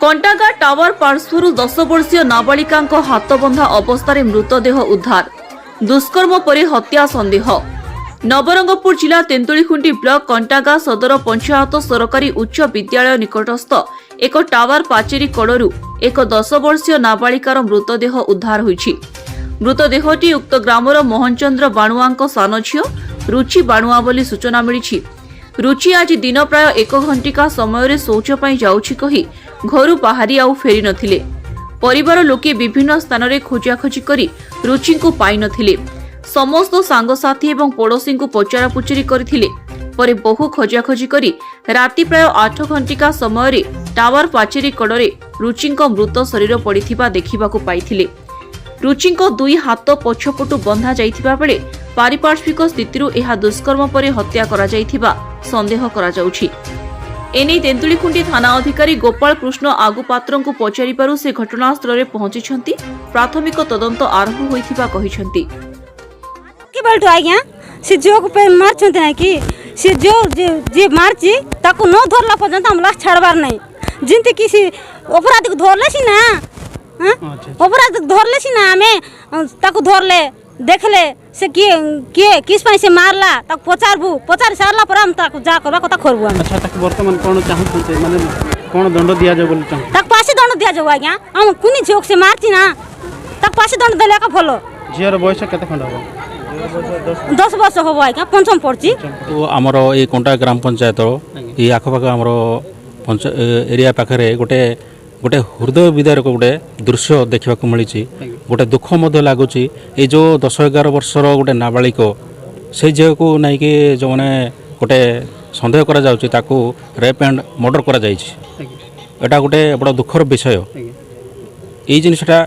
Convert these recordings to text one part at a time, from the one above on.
कंटागा tower पार्श्वर 10 वर्षीय नाबालिका हाथबंधा अवस्था मृतदेह उद्धार। दुष्कर्म पर हत्या संदेह। नवरंगपुर जिला तेंतुलीखुंटी ब्लॉक कंटागा सदर पंचायत सरकारी उच्च विद्यालय निकटस्थ एक टावर पाचेरी कड़ू एक 10 वर्षीय नाबालिकार मृतदेह उद्धार होईछि। मृतदेहटी उक्त ग्रामर मोहनचंद्र बाणुआ सान झील रुचि बाणुआ बोली सूचना मिली। रुचि आज दिन प्राय 1 घंटिका समय शौच पर जाऊछि कही घर बाहरी आउ फेरी नथिले। परिवार लोके विभिन्न स्थान में खोजाखोजी करी रुचि को पाई नथिले। समस्त सांगसाथी एवं पड़ोसी को पचरापुचरी करथिले। परे बहु खोजाखोजी करी राति प्राय 8 घंटिका समय टावर पाचेरी कड़े रुचि मृत शरीर पड़िथिबा देखिबाकू पाइथिले। रुचि 2 हाथ पछपटू बंधा जाइथिबा बेले पारिपार्श्विक स्थितिरु एहा दुष्कर्म पर हत्या करा जाइथिबा संदेह करा जाउछि। एने तेंतुलीखुंटी थाना अधिकारी गोपाल कृष्ण आगुपात्र को पचारिबारु से घटनास्थल में पहुंची प्राथमिक तदंत आरंभ होइथिबा कहिसंती। के बलटो आज्ञा से जोग पे मार छते ना कि से जो जे मारची ताको न धरला पर्यंत हम लाश छाड़बार नहीं। जिनते किसी अपराधी को धरले सी ना अपराधी को धरले सी ना हमें ताको धरले देखले से के किस पाई से मारला ताको पचार सारला पर हम ताको जा करबा कथा करबो। अच्छा ताको वर्तमान कोन चाहत माने कोन दंड दिया जाय बोली चाहत ताको पासे दंड दिया जाय आज्ञा हम कुनी जोग से मारची ना ताको पासे दंड देले का भलो। झियर बयस केते खंड हो 10 वर्ष हो आज्ञा पंचम पड़ची। तो आमर ए कोंटा ग्राम पंचायत ये आखपाख आमर एरिया पाखरे गोटे गोटे हृदय विदारक गोटे दृश्य देखा मिली। गोटे दुख लगुच ये जो 10-11 वर्षर गोटे नाबालिक से झील को नहीं कि जो मैंने गोटे सन्देह करा रेप एंड मर्डर करा एटा गोटे बड़ा दुखर विषय। ये जिनटा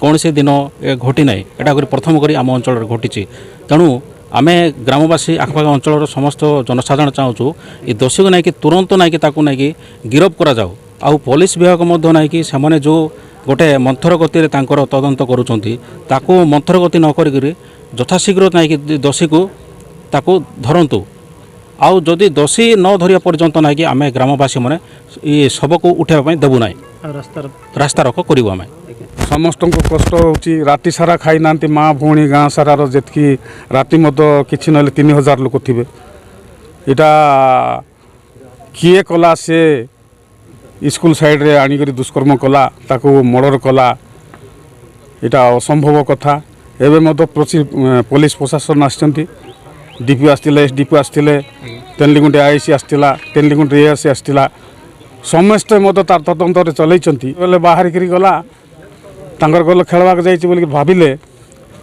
कौन से दिन घटी ना यहाँ प्रथम करी आम अंचल घटी। तेणु आम ग्रामवासी आखपाख अंचल समस्त जनसाधारण चाहूँ ये दोषी को नहीं तुरंत नहीं गिरफ करा जाऊ। आउ पुलिस विभाग नहीं कि से जो गोटे मंथर गति तदंत करूँ मंथर गति न करी यथाशीघ्र नहीं दोषी को धरतु। आउ जदि दोषी न धरिया पर्यंत ना कि आम ग्रामवासी मैंने ये सब को उठाई देवु ना रास्ता रोक करूँ। आम समस्त को कष्ट होची राति सारा खाई ना माँ भौणी गाँ सारार जी राति किसी ना 3000 लोक थे। यहाँ किए कला से स्कूल साइड रे आनिक दुष्कर्म कला ताको मर्डर कला यहाँ असंभव कथा। एवं पुलिस प्रशासन आसती डीपी आसते एसडीपी आसते तेनलीगुंडी आईसी आसला तेनलीगुंडी एएससी आसला समस्ते तार तदंत चलती बोले बाहर करी गला तांकर गल खेलवाक जाइए भाविले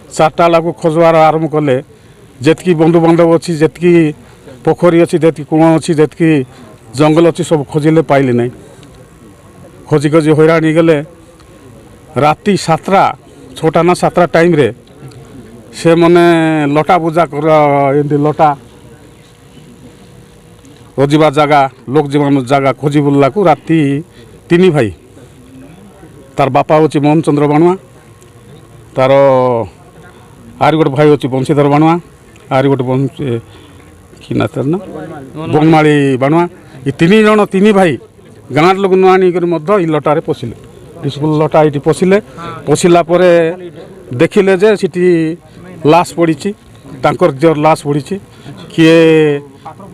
4टा को खोजबार आरंभ कले। जेतकी बंधुबांधव अच्छी जेतकी पोखरी अच्छी जेतकी कुआ अच्छी जेतकी जंगल अच्छी सब खोजिले पाइले नहीं। खोजी खोजी हैरान हो गले। राति 7टा 6टा ना 7टा टाइम रे से मने लटा पूजा कर लटा रोजवा जगह लोक जीवन जगह खोजी बुल्ला को राति 3 भाई तार बापा हूँ मोहनचंद्र बाणुआ तार आर गोटे भाई हूँ बंशीधर बाणुआ आर गोटे कि ना तार ना बनमाड़ी बाणुआ ये 3 जन 3 भाई गाँव लोक न आनिक लटारे पशिले स्कूल लटा ये पशिले पशिला देखिले जे सीटी लाश पड़ी दियर लाश पड़ी किए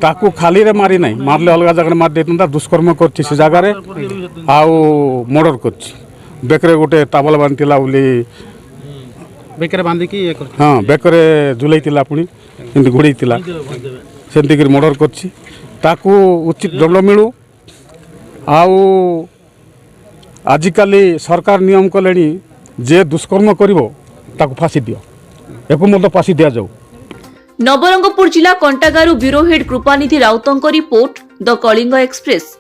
ताकू खाली रे मारी नहीं मारले अलग जगह मार देता दुष्कर्म कर जगार आउ मर्डर कर बेकरे गोटे टावल बांधिला बोली बेकरे बांधिकी हाँ बेकरे झुलैला पुणी एमती घोड़ेला सेमती मर्डर कर उचित दंड मिलू। आउ आजिकाली सरकार नियम कले जे दुष्कर्म करिवो ताकू फांसी दियो एक फांसी दिया जाऊ। नवरंगपुर जिला कंटागारू ब्यूरो हेड कृपानिधि राउतंक रिपोर्ट द कलिंग एक्सप्रेस।